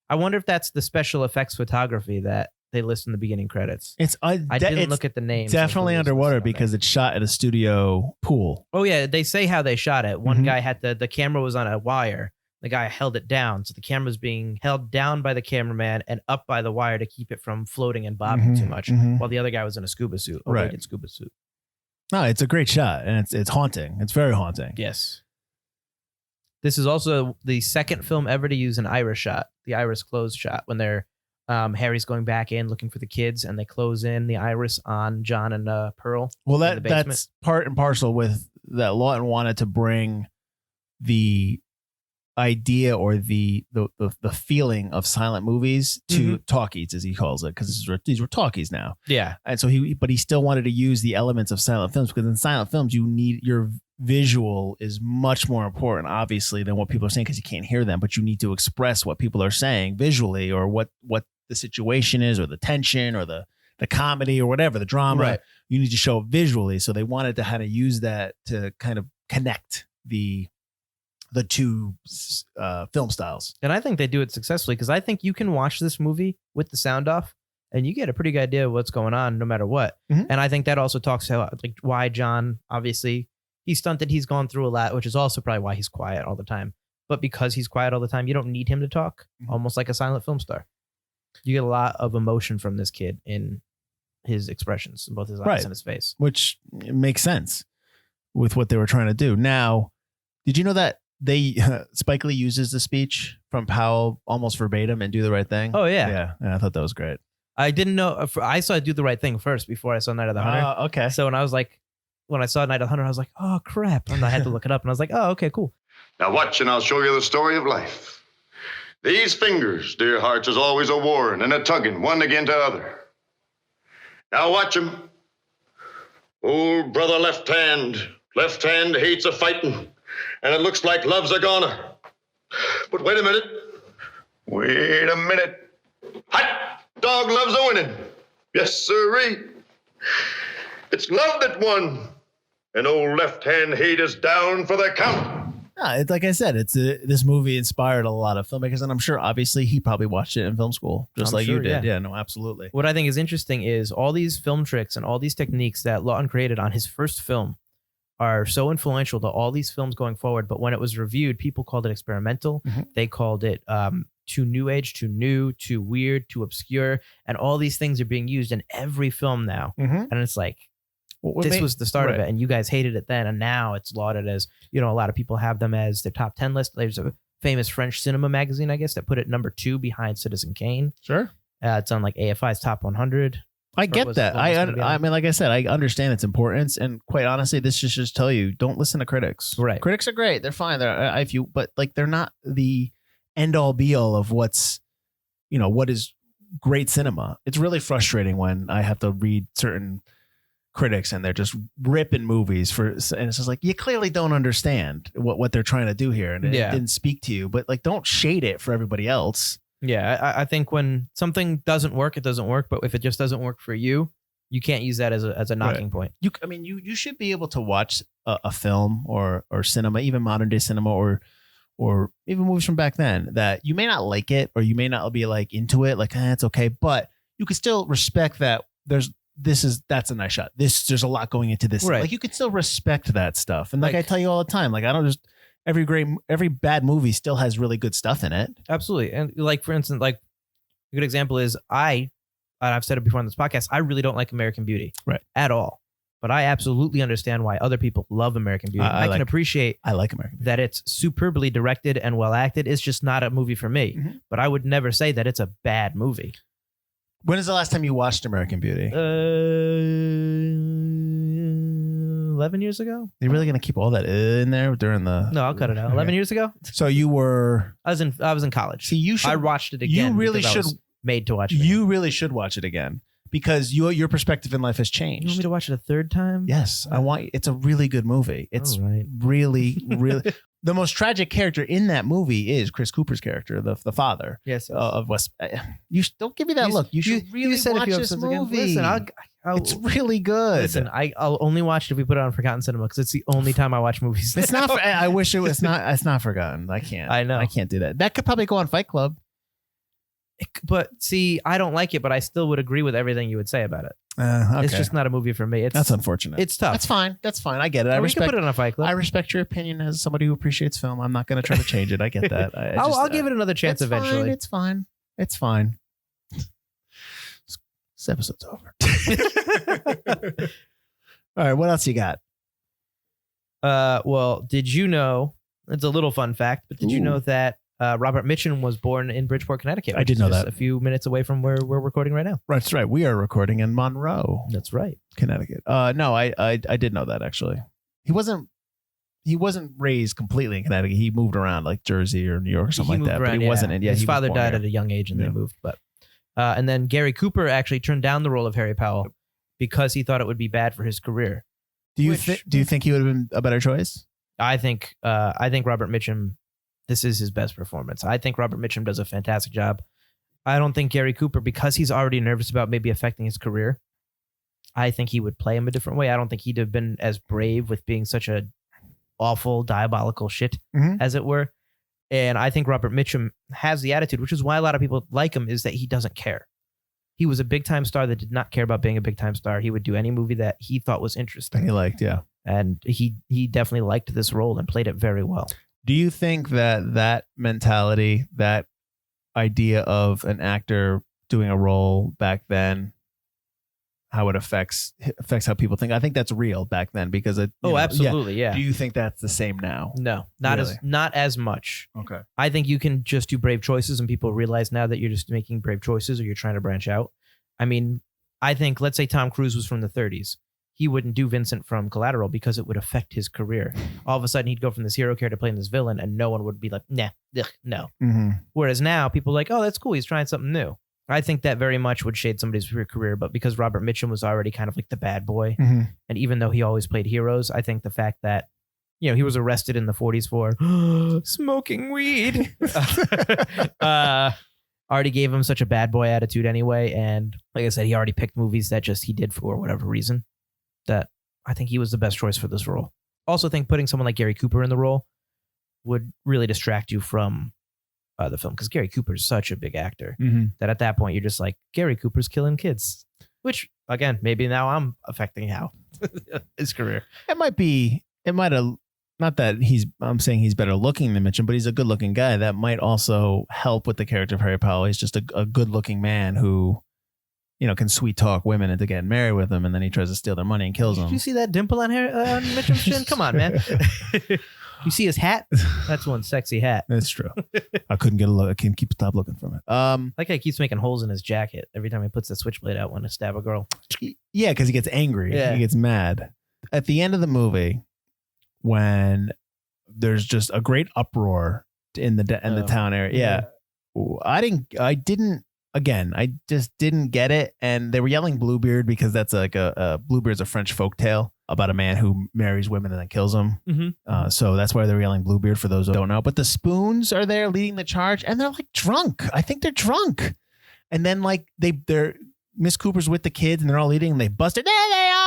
I wonder if that's the special effects photography that they list in the beginning credits. I didn't look at the names. Definitely underwater because it's shot at a studio pool. Oh yeah, they say how they shot it. One guy had the camera was on a wire. The guy held it down, so the camera's being held down by the cameraman and up by the wire to keep it from floating and bobbing too much. While the other guy was in a scuba suit, a weighted scuba suit. No, it's a great shot, and it's haunting. It's very haunting. Yes. This is also the second film ever to use an iris shot, the iris close shot, when they're Harry's going back in looking for the kids, and they close in the iris on John and Pearl. Well, that's part and parcel with that. Laughton wanted to bring the idea or the feeling of silent movies to talkies, as he calls it, because these were talkies now. Yeah, and so he still wanted to use the elements of silent films, because in silent films you need your visual is much more important, obviously, than what people are saying, because you can't hear them, but you need to express what people are saying visually, or what the situation is, or the tension, or the comedy, or whatever, the drama. Right. You need to show it visually. So they wanted to kind of use that to kind of connect the two film styles. And I think they do it successfully, because I think you can watch this movie with the sound off and you get a pretty good idea of what's going on no matter what. And I think that also talks about like why John, obviously he's stunted, he's gone through a lot, which is also probably why he's quiet all the time. But because he's quiet all the time, you don't need him to talk, almost like a silent film star. You get a lot of emotion from this kid in his expressions, both his eyes and his face. Which makes sense with what they were trying to do. Now, did you know that Spike Lee uses the speech from Powell almost verbatim and Do the Right Thing? Oh yeah. Yeah, I thought that was great. I didn't know. I saw Do the Right Thing first before I saw Night of the Hunter. Okay. So when I saw Night of the Hunter, I was like, oh crap, and I had to look it up, and I was like, oh okay, cool. Now watch and I'll show you the story of life. These fingers, dear hearts, is always a warring and a tugging one against the other. Now watch 'em. Old brother left hand hates a fighting, and it looks like love's a goner. But wait a minute. Hot dog loves a winning. Yes, sirree. It's love that won, and old left hand hate is down for the count. It's like I said, this movie inspired a lot of filmmakers, and I'm sure obviously he probably watched it in film school, just like you did. Yeah, no, absolutely. What I think is interesting is all these film tricks and all these techniques that Laughton created on his first film are so influential to all these films going forward. But when it was reviewed, people called it experimental. Mm-hmm. They called it too new age, too new, too weird, too obscure. And all these things are being used in every film now. Mm-hmm. And it's like, this was the start of it, and you guys hated it then, and now it's lauded as, a lot of people have them as their top 10 list. There's a famous French cinema magazine, I guess, that put it number 2 behind Citizen Kane. Sure. It's on like AFI's top 100. I get that. I mean, like I said, I understand its importance, and quite honestly, this should just tell you, don't listen to critics. Right. Critics are great. They're fine. But like, they're not the end all be all of what is great cinema. It's really frustrating when I have to read certain critics and they're just ripping movies and it's just like, you clearly don't understand what they're trying to do here, and it didn't speak to you, but like, don't shade it for everybody else. I think when something doesn't work, it doesn't work, but if it just doesn't work for you, you can't use that as a knocking point. You should be able to watch a film or cinema, even modern day cinema or even movies from back then, that you may not like it, or you may not be like into it, like it's okay, but you can still respect that that's a nice shot. There's a lot going into this. Right. Like, you could still respect that stuff. And like I tell you all the time, like, I don't just, every bad movie still has really good stuff in it. Absolutely. And like, for instance, like a good example is and I've said it before on this podcast, I really don't like American Beauty at all. But I absolutely understand why other people love American Beauty. I can appreciate I like American Beauty. That it's superbly directed and well acted. It's just not a movie for me. Mm-hmm. But I would never say that it's a bad movie. When is the last time you watched American Beauty? 11 years ago. You're really gonna keep all that in there during the? No, I'll cut it out. 11 years ago. So you were? I was in college. See, you should. I watched it again. You really should. Made to watch it. You really should watch it again, because your perspective in life has changed. You want me to watch it a third time? Yes, I want. It's a really good movie. It's really. The most tragic character in that movie is Chris Cooper's character, the father. Yes. Of West. You don't give me that look. You should really watch this movie. Listen, it's really good. Listen, I'll only watch it if we put it on Forgotten Cinema, because it's the only time I watch movies. It's not. I wish it was not. It's not Forgotten. I can't. I know. I can't do that. That could probably go on Fight Club. But see, I don't like it, but I still would agree with everything you would say about it. Okay. It's just not a movie for me. That's unfortunate. It's tough. That's fine. I get it. I respect. We can put it on a Fight Club. I respect your opinion as somebody who appreciates film. I'm not going to try to change it. I get that. I'll give it another chance eventually. It's fine. It's fine. This episode's over. All right. What else you got? Well, did you know? It's a little fun fact, but did you know that Robert Mitchum was born in Bridgeport, Connecticut? I did know that. A few minutes away from where we're recording right now. That's right. We are recording in Monroe. That's right. Connecticut. No, I did know that, actually. He wasn't raised completely in Connecticut. He moved around, like Jersey or New York or something like that. Around, but he wasn't in. Yeah, his father died at a young age and they moved. But and then Gary Cooper actually turned down the role of Harry Powell because he thought it would be bad for his career. Do you think he would have been a better choice? I think Robert Mitchum. This is his best performance. I think Robert Mitchum does a fantastic job. I don't think Gary Cooper, because he's already nervous about maybe affecting his career, I think he would play him a different way. I don't think he'd have been as brave with being such a awful, diabolical shit, as it were. And I think Robert Mitchum has the attitude, which is why a lot of people like him, is that he doesn't care. He was a big-time star that did not care about being a big-time star. He would do any movie that he thought was interesting. He liked, yeah. And he definitely liked this role and played it very well. Do you think that mentality, that idea of an actor doing a role back then, how it affects how people think. I think that's real back then because it. Absolutely, yeah. Do you think that's the same now? No, not as much. Okay. I think you can just do brave choices, and people realize now that you're just making brave choices, or you're trying to branch out. I mean, I think let's say Tom Cruise was from the 30s. He wouldn't do Vincent from Collateral because it would affect his career. All of a sudden, he'd go from this hero character playing this villain, and no one would be like, nah, ugh, no. Mm-hmm. Whereas now, people are like, oh, that's cool. He's trying something new. I think that very much would shade somebody's career, but because Robert Mitchum was already kind of like the bad boy, and even though he always played heroes, I think the fact that, you know, he was arrested in the 40s for smoking weed already gave him such a bad boy attitude anyway. And like I said, he already picked movies that just he did for whatever reason, that I think he was the best choice for this role. Also think putting someone like Gary Cooper in the role would really distract you from the film, because Gary Cooper is such a big actor that at that point you're just like, Gary Cooper's killing kids, which again, maybe now I'm affecting how his career. It might have, not that I'm saying he's better looking than Mitchum, but he's a good looking guy. That might also help with the character of Harry Powell. He's just a good looking man who, you know, can sweet talk women into getting married with him, and then he tries to steal their money and kills them. Did you see that dimple on Mitchum's chin? Come on, man. You see his hat? That's one sexy hat. That's true. I couldn't get a look. I can't stop looking from it. Like he keeps making holes in his jacket every time he puts the switchblade out when to stab a girl. Yeah, because he gets angry. Yeah. He gets mad. At the end of the movie, when there's just a great uproar in the town area. Yeah. I just didn't get it. And they were yelling Bluebeard because that's like a Bluebeard's a French folktale about a man who marries women and then kills them. So that's why they're yelling Bluebeard, for those who don't know. But the Spoons are there leading the charge, and they're like drunk. I think they're drunk. And then like they're Miss Cooper's with the kids, and they're all eating, and they busted. There they are.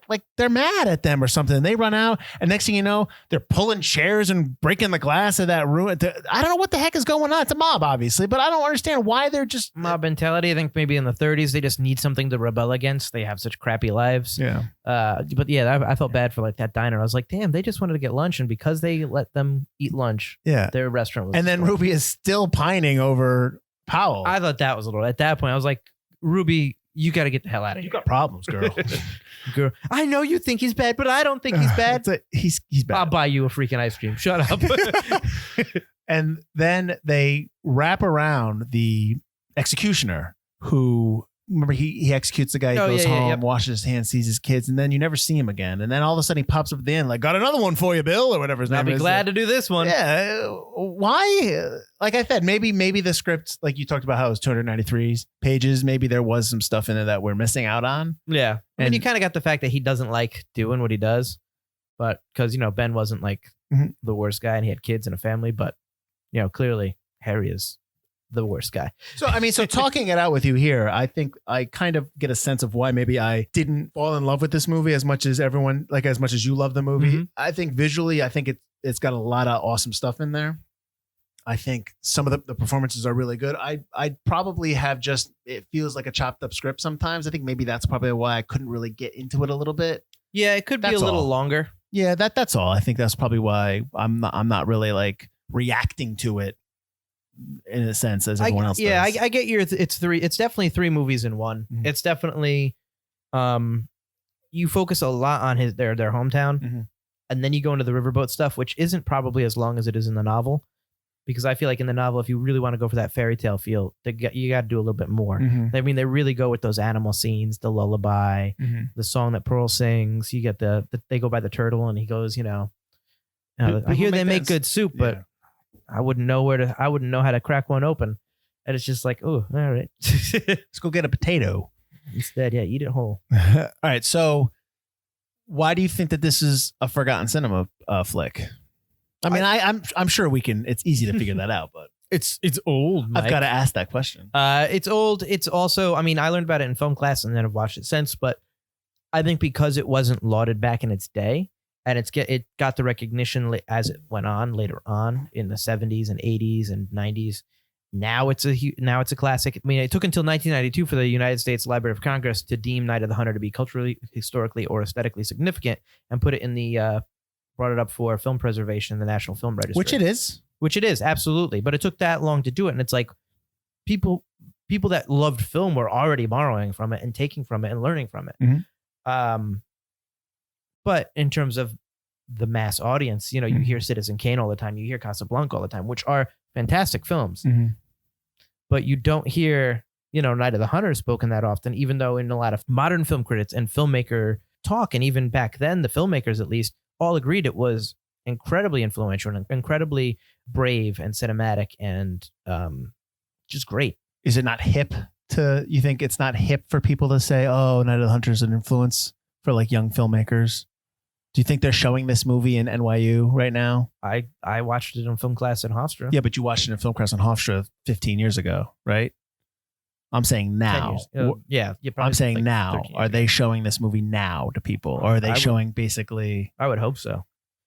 Like they're mad at them or something. They run out, and next thing you know, they're pulling chairs and breaking the glass of that room. I don't know what the heck is going on. It's a mob, obviously, but I don't understand why they're just mob mentality. I think maybe in the 30s they just need something to rebel against. They have such crappy lives. Yeah. But yeah, I felt bad for like that diner. I was like, damn, they just wanted to get lunch, and because they let them eat lunch, their restaurant was. And then Ruby is still pining over Powell. I thought that was a little. At that point, I was like, Ruby, you got to get the hell out of here. You got problems, girl. Girl, I know you think he's bad, but I don't think he's bad. He's bad. I'll buy you a freaking ice cream. Shut up. And then they wrap around the executioner who, remember, he executes the guy, he goes home, washes his hands, sees his kids, and then you never see him again. And then all of a sudden he pops up at the end like, got another one for you, Bill, or whatever his name is. I'll be glad to do this one. Yeah. Why? Like I said, maybe the script, like you talked about how it was 293 pages. Maybe there was some stuff in there that we're missing out on. Yeah. And you kind of got the fact that he doesn't like doing what he does, but because, you know, Ben wasn't like the worst guy and he had kids and a family, but, you know, clearly Harry is the worst guy. So, I mean, so talking it out with you here, I think I kind of get a sense of why maybe I didn't fall in love with this movie as much as everyone, like as much as you love the movie. I think visually, I think it's got a lot of awesome stuff in there. I think some of the performances are really good. I'd probably have it feels like a chopped up script sometimes. I think maybe that's probably why I couldn't really get into it a little bit. Yeah, it could be a little longer. Yeah, that's all. I think that's probably why I'm not really like reacting to it in a sense as everyone else does. Yeah, I get your it's definitely three movies in one. It's definitely you focus a lot on their hometown, and then you go into the riverboat stuff, which isn't probably as long as it is in the novel, because I feel like in the novel, if you really want to go for that fairy tale feel, you got to do a little bit more. I mean, they really go with those animal scenes, the lullaby, the song that Pearl sings. You get they go by the turtle, and he goes, I hear they make good soup, but I wouldn't know how to crack one open. And it's just like, oh, all right. Let's go get a potato. Instead, eat it whole. All right. So why do you think that this is a forgotten cinema flick? I mean, I'm sure it's easy to figure that out, but it's old, Mike. I've got to ask that question. It's old. It's also, I mean, I learned about it in film class and then I've watched it since, but I think because it wasn't lauded back in its day, and it got the recognition as it went on later on in the 70s and 80s and 90s. Now it's a classic. I mean, it took until 1992 for the United States Library of Congress to deem Night of the Hunter to be culturally, historically, or aesthetically significant, and put it in brought it up for film preservation in the National Film Registry. Which it is, absolutely. But it took that long to do it, and it's like people people that loved film were already borrowing from it and taking from it and learning from it. Mm-hmm. But in terms of the mass audience, you know, you Mm-hmm. hear Citizen Kane all the time, you hear Casablanca all the time, which are fantastic films. Mm-hmm. But you don't hear, you know, Night of the Hunter spoken that often, even though in a lot of modern film critics and filmmaker talk, and even back then, the filmmakers at least all agreed it was incredibly influential and incredibly brave and cinematic and just great. Is it not hip you think it's not hip for people to say, oh, Night of the Hunter is an influence for like young filmmakers? Do you think they're showing this movie in NYU right now? I watched it in film class at Hofstra. Yeah, but you watched it in film class in Hofstra 15 years ago, right? I'm saying 10 now. years. Yeah, I'm saying like now. 13 Are years. they showing this movie now to people? Or are they showing basically... I would hope so.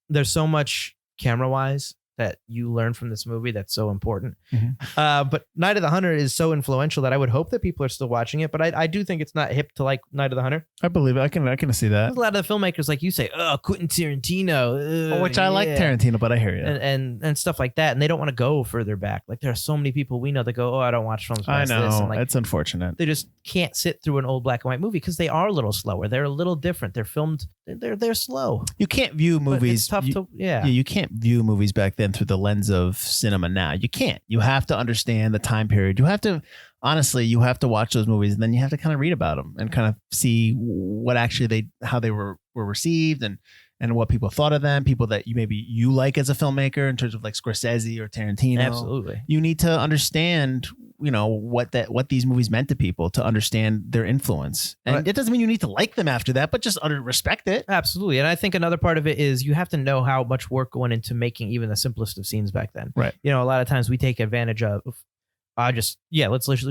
There's so much camera-wise that you learn from this movie that's so important. Mhm. But Night of the Hunter is so influential that I would hope that people are still watching it. But I do think it's not hip to like Night of the Hunter. I believe it. I can see that. There's a lot of the filmmakers, like you say, oh, Quentin Tarantino. Which I like yeah. Tarantino, but I hear you. And stuff like that. And they don't want to go further back. Like there are so many people we know that go, oh, I don't watch films I past know. this. And like, It's unfortunate. they just can't sit through an old black and white movie because they are a little slower. They're a little different. They're filmed. They're slow. You can't view But movies... it's tough to, Yeah, you can't view movies back then through the lens of cinema now. You can't. You have to understand the time period. You have to, honestly, you have to watch those movies and then you have to kind of read about them and kind of see what actually how they were received and what people thought of them, people that you like as a filmmaker in terms of like Scorsese or Tarantino. Absolutely. You need to understand, you know, what these movies meant to people to understand their influence. And Right. it doesn't mean you need to like them after that, but just respect it. Absolutely. And I think another part of it is you have to know how much work went into making even the simplest of scenes back then. Right. You know, a lot of times we take advantage of, let's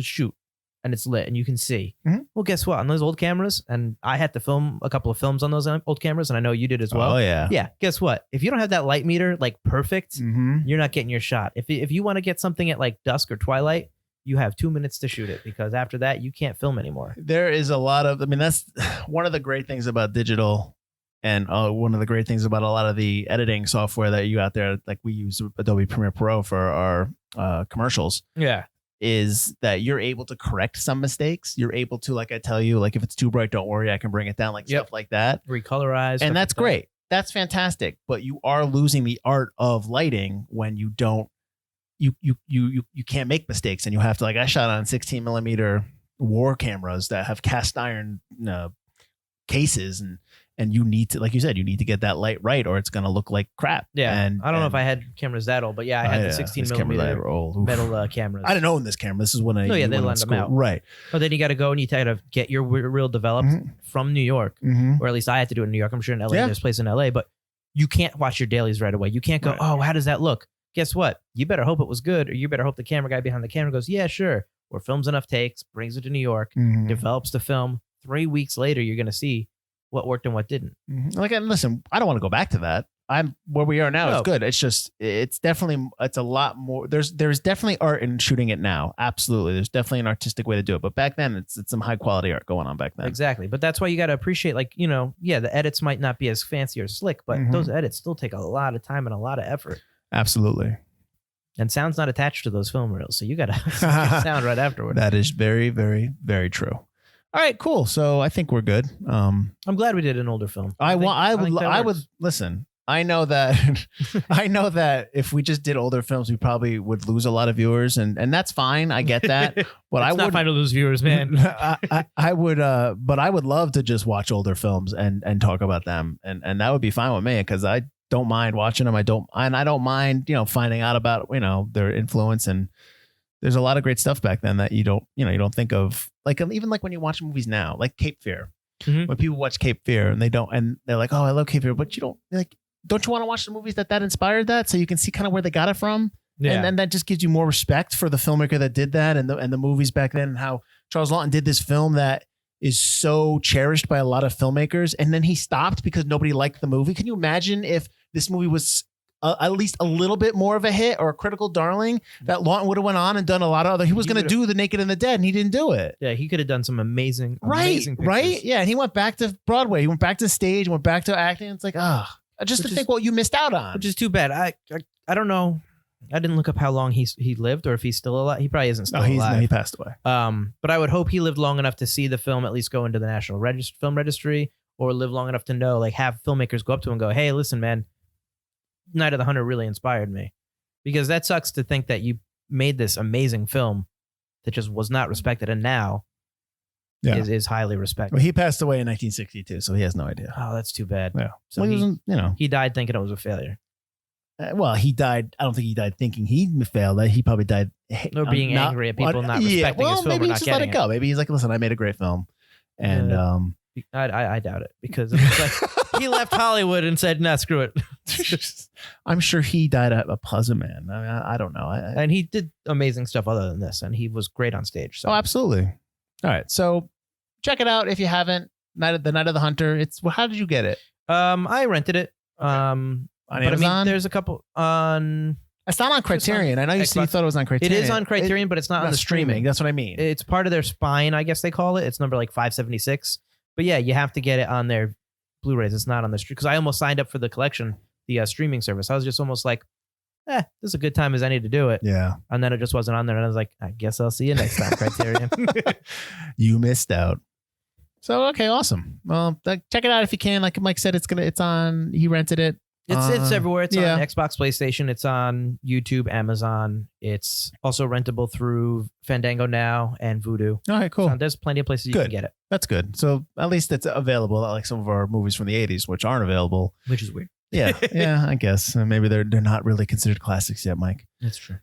shoot. And it's lit and you can see. Mhm. Well, guess what? On those old cameras, and I had to film a couple of films on those old cameras, and I know you did as well. Oh, yeah. Yeah. Guess what? If you don't have that light meter like perfect, Mm-hmm. you're not getting your shot. If you want to get something at like dusk or twilight, you have 2 minutes to shoot it because after that, you can't film anymore. There is a lot of, that's one of the great things about digital and one of the great things about a lot of the editing software that you out there, like we use Adobe Premiere Pro for our commercials, Yeah. is that you're able to correct some mistakes. You're able to, like I tell you, like if it's too bright, don't worry, I can bring it down, like Yep. stuff like that. Recolorize. stuff And that's like that. great. That's fantastic. But you are losing the art of lighting when you don't, you can't make mistakes and you have to, like I shot on 16 millimeter war cameras that have cast iron cases and you need to, like you said, you need to get that light right or it's going to look like crap. Yeah. And I don't know if I had cameras that old, but yeah, I had the 16 these cameras that millimeter were old. Oof. metal cameras. I didn't own this camera. This is when I No, yeah, they when I lend was them school. out. Right. But then you got to go and you got to get your reel developed Mhm. from New York, Mm-hmm. or at least I had to do it in New York. I'm sure in LA, Yeah. there's a place in LA, but you can't watch your dailies right away. You can't go, Right. oh, how does that look? Guess what? You better hope it was good, or you better hope the camera guy behind the camera goes, yeah, sure. Or films enough takes, brings it to New York, Mm-hmm. develops the film. 3 weeks later, you're going to see what worked and what didn't. Like, and listen, I don't want to go back to that. I'm where we are now. No. It's good. It's just, it's a lot more. There's definitely art in shooting it now. Absolutely. There's definitely an artistic way to do it. But back then it's some high quality art going on back then. Exactly. But that's why you got to appreciate, like, you know, yeah, the edits might not be as fancy or slick, but Mhm. those edits still take a lot of time and a lot of effort. Absolutely. And sound's not attached to those film reels. So you got to sound right afterward. That is very, very, very true. All right, cool. So I think we're good. I'm glad we did an older film. I think that would works. listen. I know that I know that if we just did older films, we probably would lose a lot of viewers, and that's fine. I get that, but I It's not would fine to lose viewers, man. I would, but I would love to just watch older films and talk about them, and that would be fine with me because I don't mind watching them. I don't mind finding out about their influence, and there's a lot of great stuff back then that you don't think of, like even like when you watch movies now, like Cape Fear. Mhm. When people watch Cape Fear and they're like, oh, I love Cape Fear, but you don't you want to watch the movies that inspired that so you can see kind of where they got it from? Yeah. And then that just gives you more respect for the filmmaker that did that and the movies back then, and how Charles Laughton did this film that is so cherished by a lot of filmmakers. And then he stopped because nobody liked the movie. Can you imagine if this movie was at least a little bit more of a hit or a critical darling, that Laughton would have went on and done a lot of other, he was going to do The Naked and the Dead and he didn't do it. Yeah, he could have done some amazing pictures. Right. Yeah. And he went back to Broadway. He went back to stage, went back to acting. It's like, just to think what you missed out on. Which is too bad. I don't know. I didn't look up how long he lived or if he's still alive. He probably isn't still alive. No, he passed away. But I would hope he lived long enough to see the film at least go into the National Film Registry, or live long enough to know, like, have filmmakers go up to him and go, hey, listen, man, Night of the Hunter really inspired me. Because that sucks to think that you made this amazing film that just was not respected, and now is highly respected. Well, he passed away in 1962, so he has no idea. Oh, that's too bad. Yeah. So he died thinking it was a failure. Well, he died. I don't think he died thinking he failed. He probably died. Or being angry at people not respecting his film maybe or not just getting let it go. Maybe he's like, listen, I made a great film. And I doubt it, because it's like he left Hollywood and said, nah, screw it. I'm sure he died a pleasant man. I mean, I don't know. And he did amazing stuff other than this, and he was great on stage. So. Oh, absolutely. All right. So check it out if you haven't. The Night of the Hunter. How did you get it? I rented it. On Amazon? I mean, there's a couple on. It's not on Criterion. I know you thought it was on Criterion. It is on Criterion, but it's not on the streaming. That's what I mean. It's part of their spine, I guess they call it. It's number like 576. But yeah, you have to get it on their Blu-rays. It's not on the stream, because I almost signed up for the collection, the streaming service. I was just almost like, this is a good time as any to do it. Yeah. And then it just wasn't on there, and I was like, I guess I'll see you next time, Criterion. You missed out. So okay, awesome. Well, check it out if you can. Like Mike said, it's on. He rented it. It's everywhere. It's on Xbox, PlayStation. It's on YouTube, Amazon. It's also rentable through Fandango now and Vudu. All right, cool. So there's plenty of places you can get it. That's good. So at least it's available, like some of our movies from the 80s, which aren't available. Which is weird. Yeah, I guess. Maybe they're not really considered classics yet, Mike. That's true.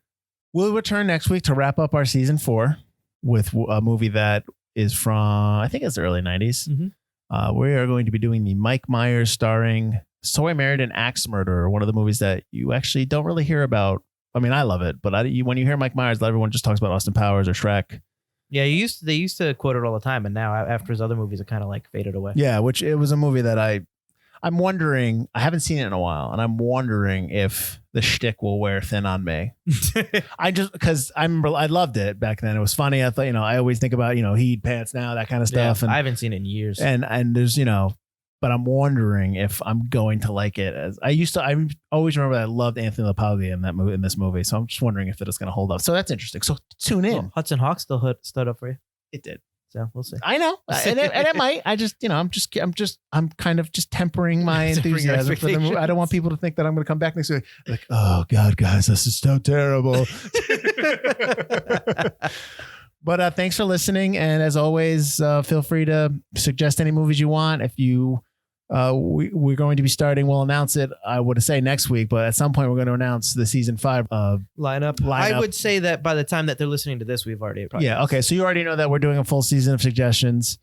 We'll return next week to wrap up our season 4 with a movie that is from, I think it's the early 90s. Mm-hmm. We are going to be doing the Mike Myers starring So I Married an Axe Murderer, one of the movies that you actually don't really hear about. I mean, I love it, but when you hear Mike Myers, everyone just talks about Austin Powers or Shrek. Yeah, they used to quote it all the time, and now after his other movies, it kind of like faded away. Yeah, which it was a movie that I'm wondering, I haven't seen it in a while, and I'm wondering if the shtick will wear thin on me. Because I loved it back then. It was funny. I thought, I always think about, heat pants now, that kind of stuff. Yeah, and I haven't seen it in years. And there's, but I'm wondering if I'm going to like it as I used to. I always remember that I loved Anthony LaPaglia in this movie. So I'm just wondering if it's going to hold up. So that's interesting. So tune in. Well, Hudson Hawk still stood up for you. It did. So we'll see. I know, and it might. I just, I'm kind of just tempering my enthusiasm for the movie. I don't want people to think that I'm going to come back next week like, oh God, guys, this is so terrible. But thanks for listening, and as always, feel free to suggest any movies you want. If you, we're going to be starting. We'll announce it. I would say next week, but at some point we're going to announce the season 5 lineup. I would say that by the time that they're listening to this, we've already. Okay. So you already know that we're doing a full season of suggestions.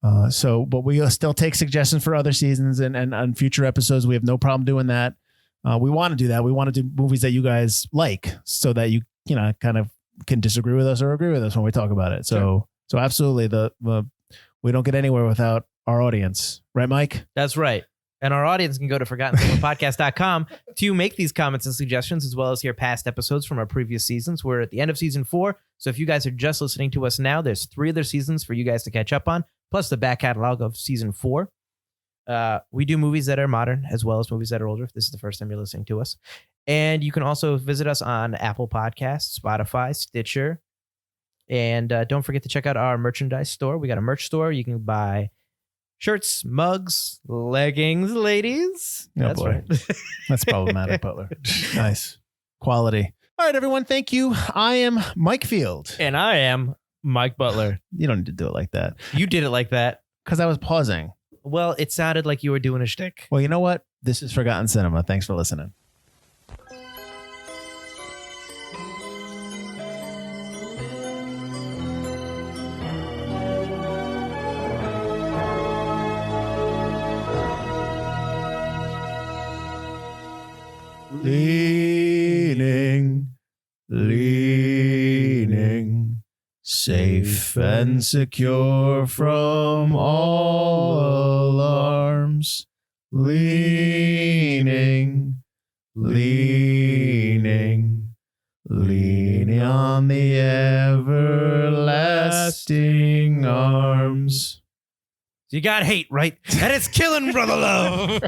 But we still take suggestions for other seasons and future episodes. We have no problem doing that. We want to do that. We want to do movies that you guys like, so that you kind of can disagree with us or agree with us when we talk about it. So absolutely, we don't get anywhere without our audience, right, Mike? That's right. And our audience can go to ForgottenCinemaPodcast.com to make these comments and suggestions, as well as hear past episodes from our previous seasons. We're at the end of season 4. So if you guys are just listening to us now, there's 3 other seasons for you guys to catch up on, plus the back catalog of season 4. We do movies that are modern as well as movies that are older, if this is the first time you're listening to us. And you can also visit us on Apple Podcasts, Spotify, Stitcher. And don't forget to check out our merchandise store. We got a merch store. You can buy shirts, mugs, leggings, ladies. Oh, that's boy. right. That's problematic, Butler. Nice. Quality. All right, everyone. Thank you. I am Mike Field. And I am Mike Butler. You don't need to do it like that. You did it like that. Because I was pausing. Well, it sounded like you were doing a shtick. Well, you know what? This is Forgotten Cinema. Thanks for listening. Leaning, safe and secure from all alarms. Leaning on the everlasting arms. You got hate, right? And it's killing brother love.